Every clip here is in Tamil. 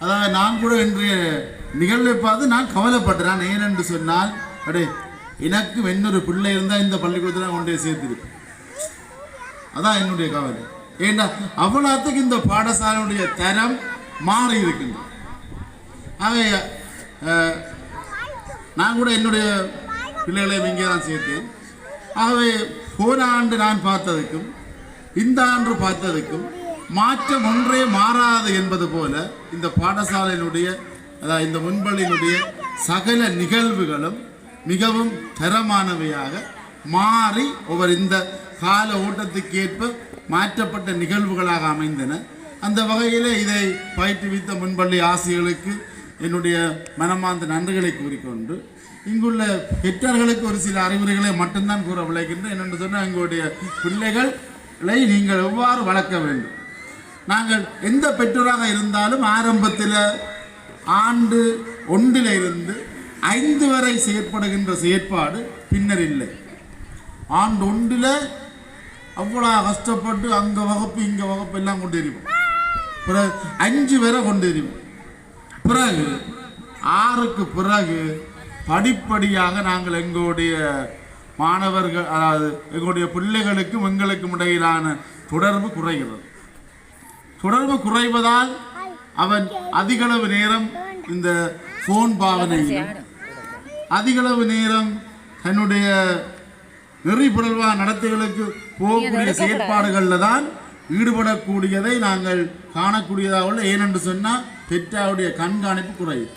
அதாவது நான் கூட இன்றைய நிகழ்வை பார்த்து நான் கவலைப்பட்டேன். ஏனென்று சொன்னால் அடே எனக்கு இன்னொரு பிள்ளை இருந்தால் இந்த பள்ளிக்கூடத்தில் கொண்டே சேர்த்திருப்பேன். அதான் என்னுடைய கவலை. ஏன்னா அவ்வளோத்துக்கு இந்த பாடசாலையுடைய தரம் மாறி இருக்கின்றது. ஆகவே நான் கூட என்னுடைய பிள்ளைகளையும் இங்கே தான் சேர்த்தேன். ஆகவே போன ஆண்டு நான் பார்த்ததுக்கும் இந்த ஆண்டு பார்த்ததுக்கும் மாற்றம் ஒன்றே மாறாது என்பது போல இந்த பாடசாலையினுடைய அதாவது இந்த முன்பள்ளியினுடைய சகல நிகழ்வுகளும் மிகவும் தரமானவையாக மாறி ஒவ்வொரு இந்த கால ஓட்டத்துக்கேற்ப மாற்றப்பட்ட நிகழ்வுகளாக அமைந்தன. அந்த வகையில் இதை பயிற்றுவித்த முன்பள்ளி ஆசிரியர்களுக்கு என்னுடைய மனமார்ந்த நன்றிகளை கூறிக்கொண்டு இங்குள்ள பெற்றோர்களுக்கு ஒரு சில அறிவுரைகளை மட்டும்தான் கூற விளைகின்றேன். என்னென்று சொன்னால் எங்களுடைய பிள்ளைகளை நீங்கள் எவ்வாறு வளர்க்க வேண்டும். நாங்கள் எந்த பெற்றோராக இருந்தாலும் ஆரம்பத்தில் ஆண்டு 1 இருந்து 5 வரை செயற்படுகின்ற செயற்பாடு பின்னர் இல்லை. ஆண்டு 1 அவ்வளோ கஷ்டப்பட்டு அங்கே வகுப்பு இங்கே வகுப்பு எல்லாம் கொண்டு எறிவோம். பிறகு 5 வரை கொண்டு எறிவோம். பிறகு 6க்கு பிறகு படிப்படியாக நாங்கள் எங்களுடைய மாணவர்கள் அதாவது எங்களுடைய பிள்ளைகளுக்கும் எங்களுக்கும் இடையிலான தொடர்பு குறைகிறது. தொடர்பு குறைவதால் அவன் அதிகளவு நேரம் இந்த போன் பாவனையிலும் அதிகளவு நேரம் தன்னுடைய நெறிப்புணர்வான நடத்தைகளுக்கு போகக்கூடிய செயற்பாடுகளில் தான் ஈடுபடக்கூடியதை நாங்கள் காணக்கூடியதாக உள்ள. ஏனென்று சொன்னால் பெற்றாருடைய கண்காணிப்பு குறையும்.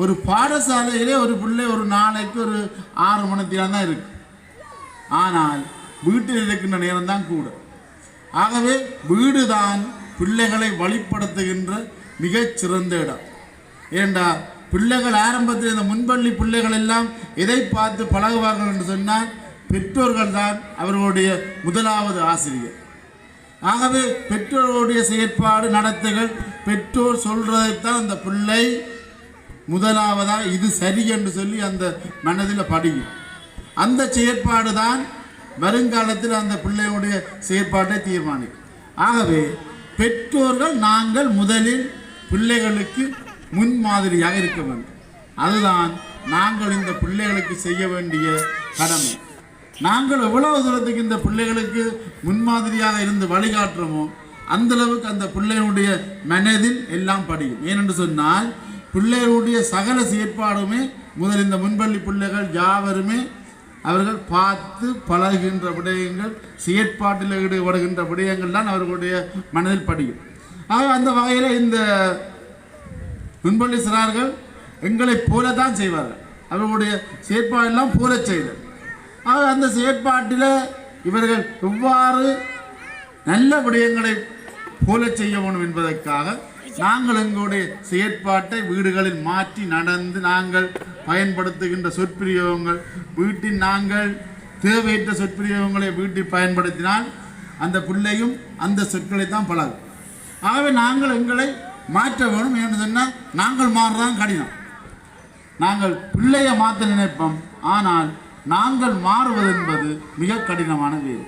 ஒரு பாடசாலையிலே ஒரு பிள்ளை ஒரு நாளைக்கு ஒரு 6 மணி நேரம் தான் இருக்கு. ஆனால் வீட்டில் இருக்கின்ற நேரம் தான் கூட. ஆகவே வீடு தான் பிள்ளைகளை வழிப்படுத்துகின்ற மிகச்சிறந்த இடம். ஏண்டா பிள்ளைகள் ஆரம்பத்தில் இந்த முன்பள்ளி பிள்ளைகள் எல்லாம் எதை பார்த்து பழகுவார்கள் என்று சொன்னால் பெற்றோர்கள் தான் அவர்களுடைய முதலாவது ஆசிரியர். ஆகவே பெற்றோருடைய செயற்பாடு நடத்தைகள் பெற்றோர் சொல்றதைத்தான் அந்த பிள்ளை முதலாவதாக இது சரி என்று சொல்லி அந்த மனதில் படியும். அந்த செயற்பாடு தான் வருங்காலத்தில் அந்த பிள்ளையுடைய செயற்பாட்டை தீர்மானிக்கும். ஆகவே பெற்றோர்கள் நாங்கள் முதலில் பிள்ளைகளுக்கு முன்மாதிரியாக இருக்க வேண்டும். அதுதான் நாங்கள் இந்த பிள்ளைகளுக்கு செய்ய வேண்டிய கடமை. நாங்கள் எவ்வளவு தூரத்துக்கு இந்த பிள்ளைகளுக்கு முன்மாதிரியாக இருந்து வழிகாட்டுறோமோ அந்த அளவுக்கு அந்த பிள்ளைகளுடைய மனதில் எல்லாம் படியும். ஏனென்று சொன்னால் பிள்ளைகளுடைய சகல செயற்பாடுமே முதல் இந்த முன்பள்ளி பிள்ளைகள் யாவருமே அவர்கள் பார்த்து பழகுகின்ற விடயங்கள் செயற்பாட்டில் ஈடுபடுகின்ற விடயங்கள் தான் அவர்களுடைய மனதில் படியும். ஆக அந்த வகையில் இந்த முன்பள்ளி சிறார்கள் எங்களைப் போல தான் செய்வார்கள். அவர்களுடைய செயற்பாடெல்லாம் போல செய்தல். ஆக அந்த செயற்பாட்டில் இவர்கள் எவ்வாறு நல்ல விடயங்களை போல செய்ய வேண்டும் என்பதற்காக நாங்கள் எங்களுடைய செயற்பாட்டை வீடுகளில் மாற்றி நடந்து நாங்கள் பயன்படுத்துகின்ற சொற்பிரயோகங்கள் வீட்டில் நாங்கள் தேவையற்ற சொற்பிரயோகங்களை வீட்டில் பயன்படுத்தினால் அந்த பிள்ளையும் அந்த சொற்களை தான் பழகும். ஆகவே நாங்கள் எங்களை மாற்ற வேணும். என்று சொன்னால் நாங்கள் மாறுறதான் கடினம். நாங்கள் பிள்ளையை மாற்ற நினைப்போம், ஆனால் நாங்கள் மாறுவது என்பது மிக கடினமான வேலை.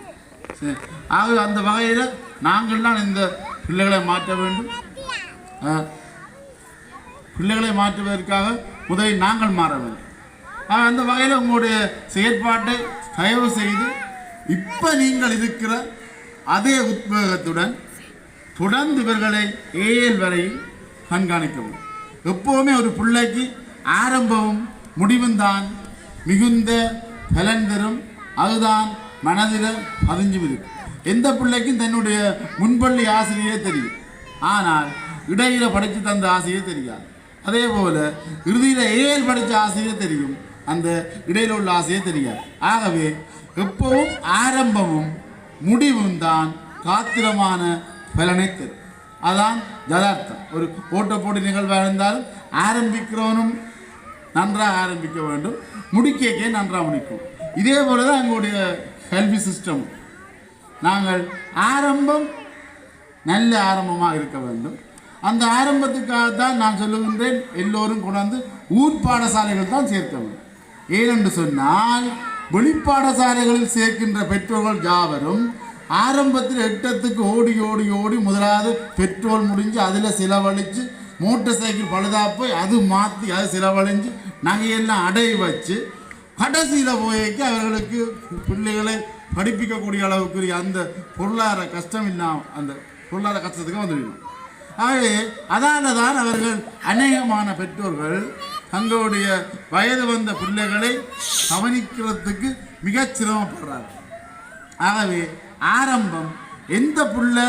ஆகவே அந்த வகையில் நாங்கள் தான் இந்த பிள்ளைகளை மாற்ற வேண்டும். பிள்ளைகளை மாற்றுவதற்காக முதலில் நாங்கள் மாற வேண்டும். அந்த வகையில் உங்களுடைய செயற்பாட்டை தயவு செய்து இப்போ நீங்கள் இருக்கிற அதே உத்வேகத்துடன் தொடர்ந்து இவர்களை ஏஎல் வரையில் கண்காணிக்கவும். எப்போவுமே ஒரு பிள்ளைக்கு ஆரம்பமும் முடிவும் தான் மிகுந்த பலன் தரும். அதுதான் மனதில் பதிஞ்சு இருக்கும். எந்த பிள்ளைக்கும் தன்னுடைய முன்பள்ளி ஆசிரியரே தெரியும், ஆனால் இடையில் படித்து தந்த ஆசிரியர் தெரியாது. அதே போல் இறுதியில் ஏஎல் படித்த ஆசிரியர் தெரியும், அந்த இடையில் உள்ள ஆசிரியர் தெரியாது. ஆகவே எப்பவும் ஆரம்பமும் முடிவும் தான் காத்திரமான பலனை தரும். அதான் யதார்த்தம். ஒரு ஓட்டப்போட்டி நிகழ்வாக இருந்தாலும் ஆரம்பிக்கிறவனும் நன்றாக ஆரம்பிக்க வேண்டும், முடிக்கே நன்றாக முடிக்கும். இதே போல தான் எங்களுடைய கல்வி சிஸ்டம். நாங்கள் ஆரம்பம் நல்ல ஆரம்பமாக இருக்க வேண்டும். அந்த ஆரம்பத்துக்காகத்தான் நான் சொல்லுகின்றேன், எல்லோரும் கொண்டாந்து ஊர் பாடசாலைகள் தான் சேர்க்க வேண்டும். ஏனென்று சொன்னால் வெளிப்பாடசாலைகளில் சேர்க்கின்ற பெற்றோர்கள் யாவரும் ஆரம்பத்தில் எட்டத்துக்கு ஓடி ஓடி ஓடி முதலாவது பெட்ரோல் முடிஞ்சு அதில் செலவழித்து மோட்டர் சைக்கிள் பழுதாப்போ அது மாற்றி அது செலவழிஞ்சு நகையெல்லாம் அடைய வச்சு கடைசியில் போய்க்கு அவர்களுக்கு பிள்ளைகளை படிப்பிக்கக்கூடிய அளவுக்கு அந்த பொருளாதார கஷ்டம் இல்லாமல் அந்த பொருளாதார கஷ்டத்துக்கு வந்துவிடும். ஆகவே அதால தான் அவர்கள் அநேகமான பெற்றோர்கள் தங்களுடைய வயது வந்த பிள்ளைகளை கவனிக்கிறதுக்கு மிகச் சிரமப்படுறார்கள். ஆகவே ஆரம்பம் எந்த பிள்ளை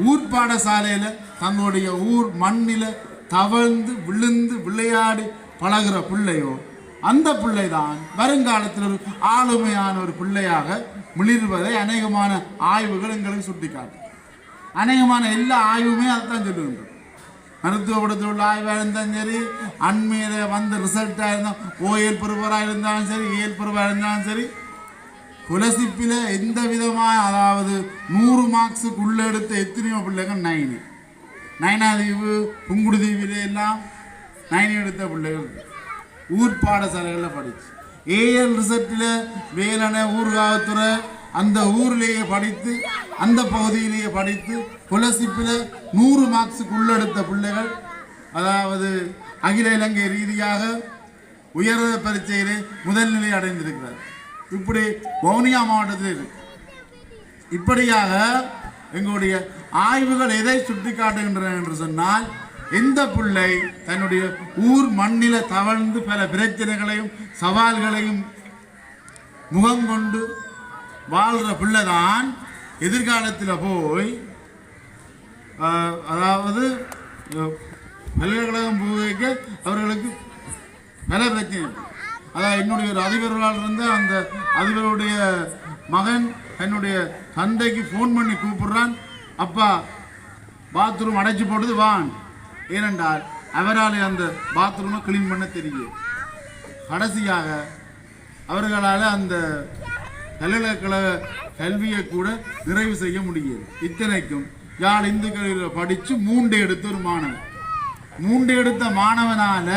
ஊர் பாடசாலையில் தங்களுடைய ஊர் மண்ணில் தவழ்ந்து விழுந்து விளையாடி பழகிற பிள்ளையோ அந்த பிள்ளை தான் வருங்காலத்தில் ஒரு ஆளுமையான ஒரு பிள்ளையாக மிளிர்வதை அநேகமான ஆய்வுகள் எங்களுக்கு சுட்டிக்காட்டும். அநேகமான எல்லா ஆய்வுமே அதுதான் சொல்லுகின்றோம். மருத்துவ படத்தில் உள்ள ஆய்வாக இருந்தாலும் சரி, அண்மையில் வந்த ரிசல்ட்டாக இருந்தால் ஓஎல் பெறுவராக இருந்தாலும் சரி, ஏஎல் பெறுவராக இருந்தாலும் சரி, புலசிப்பில் எந்த விதமாக அதாவது 100 மார்க்ஸுக்கு உள்ளே எடுத்த எத்தனையோ பிள்ளைகள் 9 நயனாதீவு புங்குடுதீவில எல்லாம் 9 எடுத்த பிள்ளைகள் ஊர் பாடசாலைகளில் படிச்சு ஏஎல் ரிசல்ட்டில் வேலனை ஊர்காவத்துறை அந்த ஊரிலேயே படித்து அந்த பகுதியிலேயே படித்து புலசிப்பில் 100 மார்க்ஸுக்கு உள்ளெடுத்த பிள்ளைகள் அதாவது அகில இலங்கை ரீதியாக உயர் பரீட்சையிலே முதல் நிலை அடைந்திருக்கிறார். இப்படி வவுனியா மாவட்டத்தில் இருக்கு. இப்படியாக எங்களுடைய ஆய்வுகள் எதை சுட்டி காட்டுகின்றன என்று சொன்னால், எந்த பிள்ளை தன்னுடைய ஊர் மண்ணில தவழ்ந்து பல பிரச்சனைகளையும் சவால்களையும் முகம் கொண்டு வாழ்கிற பிள்ளைதான் எதிர்காலத்தில் போய் அதாவது பல்கலைக்கழகம் போக அவர்களுக்கு பல பிரச்சனை. அதாவது என்னுடைய ஒரு அதிபர்களால் இருந்த அந்த அதிபருடைய மகன் என்னுடைய தந்தைக்கு ஃபோன் பண்ணி கூப்பிடுறான், அப்பா பாத்ரூம் அடைச்சி போட்டது வான். ஏனென்றால் அவரால் அந்த பாத்ரூமை கிளீன் பண்ண தெரியும். கடைசியாக அவர்களால் அந்த பல்கலைக்கழக கல்வியை கூட நிறைவு செய்ய முடியாது. இத்தனைக்கும் யாழ் இந்து கல்லூரியில் படித்து 3 எடுத்த ஒரு மாணவன், 3 எடுத்த மாணவனால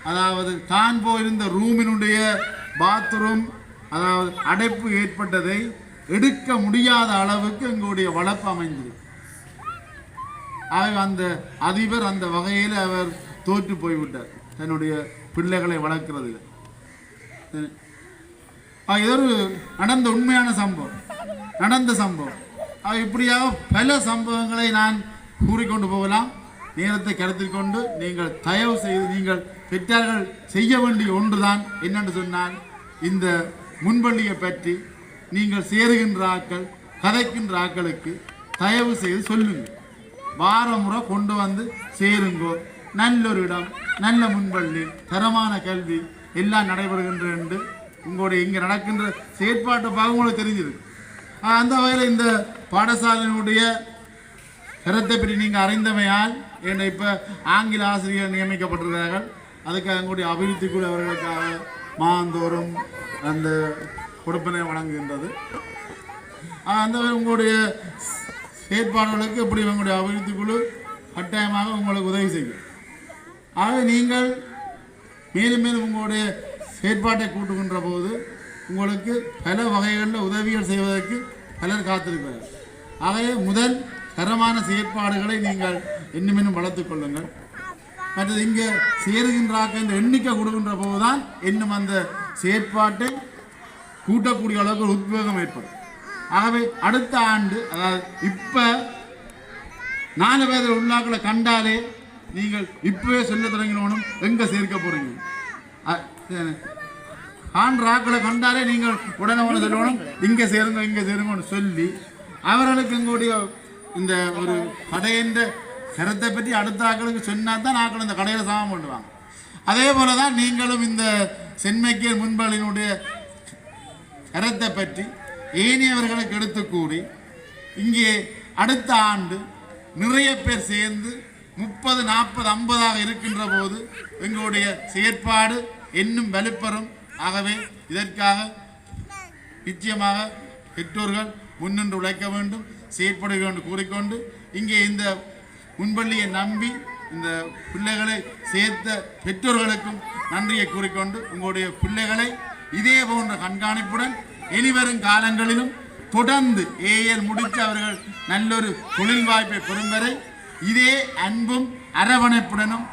அதாவது தான் போயிருந்த ரூமினுடைய பாத்ரூம் அதாவது அடைப்பு ஏற்பட்டதை எடுக்க முடியாத அளவுக்கு எங்களுடைய வளர்ப்பு அமைந்திருக்கு. அந்த அதிபர் அந்த வகையில் அவர் தோற்று போய்விட்டார் தன்னுடைய பிள்ளைகளை வளர்க்கிறதுல. இது ஒரு நடந்த உண்மையான சம்பவம், நடந்த சம்பவம். இப்படியாக பல சம்பவங்களை நான் கூறிக்கொண்டு போகலாம். நேரத்தை கருத்தில் கொண்டு நீங்கள் தயவு செய்து நீங்கள் பெற்றார்கள் செய்ய வேண்டிய ஒன்றுதான் என்னென்று சொன்னால், இந்த முன்பள்ளியை பற்றி நீங்கள் சேருகின்ற ஆக்கள் கதைக்கின்ற ஆக்களுக்கு தயவு செய்து சொல்லுங்கள். வார முறை கொண்டு வந்து சேருங்கோ. நல்ல ஒரு இடம், நல்ல முன்பள்ளி, தரமான கல்வி எல்லாம் நடைபெறுகின்ற என்று உங்களுடைய இங்கே நடக்கின்ற செயற்பாட்டை பார்க்க உங்களுக்கு தெரிஞ்சிருக்கு. அந்த வகையில் இந்த பாடசாலையினுடைய கருத்தை பற்றி நீங்கள் அறிந்தமையால் ஏன்னா இப்போ ஆங்கில ஆசிரியர் நியமிக்கப்பட்டிருக்கிறார்கள். அதுக்காக எங்களுடைய அபிவிருத்தி குழு அவர்களுக்காக மாந்தோறும் அந்த கொடுப்பனை வழங்குகின்றது. அந்த உங்களுடைய செயற்பாடுகளுக்கு எப்படி உங்களுடைய அபிவிருத்தி குழு கட்டாயமாக உங்களுக்கு உதவி செய்யும். ஆக நீங்கள் மேலும் மேலும் உங்களுடைய செயற்பாட்டை கூட்டுகின்ற போது உங்களுக்கு பல வகைகளில் உதவிகள் செய்வதற்கு பலர் காத்திருக்கிறார்கள். ஆகவே முதல் தரமான செயற்பாடுகளை நீங்கள் இன்னும் இன்னும் வளர்த்துக் கொள்ளுங்கள். மற்றது இங்கே சேருகின்றாக்க இந்த எண்ணிக்கை கொடுக்கின்ற போதுதான் இன்னும் அந்த செயற்பாட்டை கூட்டக்கூடிய அளவுக்கு ஒரு உத்வேகம் ஏற்படும். ஆகவே அடுத்த ஆண்டு அதாவது இப்போ 4 பேர் உள்ளாக்களை கண்டாலே நீங்கள் இப்பவே சொல்ல தொடங்கினோனும் எங்கே சேர்க்க போகிறீங்க. ஆண்ட்ராக்களை கண்டாலே நீங்கள் உடனே ஒன்று சொல்லணும் இங்கே சேருங்கன்னு சொல்லி அவர்களுக்கு எங்களுடைய இந்த ஒரு கடையின் கருத்தை பற்றி அடுத்த ஆக்களுக்கு சொன்னால் தான் ஆக்கள் இந்த கடையில் சாமம் பண்ணுவாங்க. அதே போல தான் நீங்களும் இந்த சென்மைக்கேல் முன்பலினுடைய கருத்தை பற்றி ஏனையவர்களுக்கு எடுத்து கூறி இங்கே அடுத்த ஆண்டு நிறைய பேர் சேர்ந்து 30, 40, 50 இருக்கின்ற போது எங்களுடைய செயற்பாடு இன்னும் வலுப்பெறும். ஆகவே இதற்காக நிச்சயமாக பெற்றோர்கள் முன்னின்று உழைக்க வேண்டும், செயற்படுக என்று கூறிக்கொண்டு இங்கே இந்த முன்பள்ளியை நம்பி இந்த பிள்ளைகளை சேர்த்த பெற்றோர்களுக்கும் நன்றியை கூறிக்கொண்டு உங்களுடைய பிள்ளைகளை இதே போன்ற கண்காணிப்புடன் இனிவரும் காலங்களிலும் தொடர்ந்து ஏஎல் முடித்து அவர்கள் நல்லொரு தொழில் வாய்ப்பை பெறும் வரை இதே அன்பும் அரவணைப்புடனும்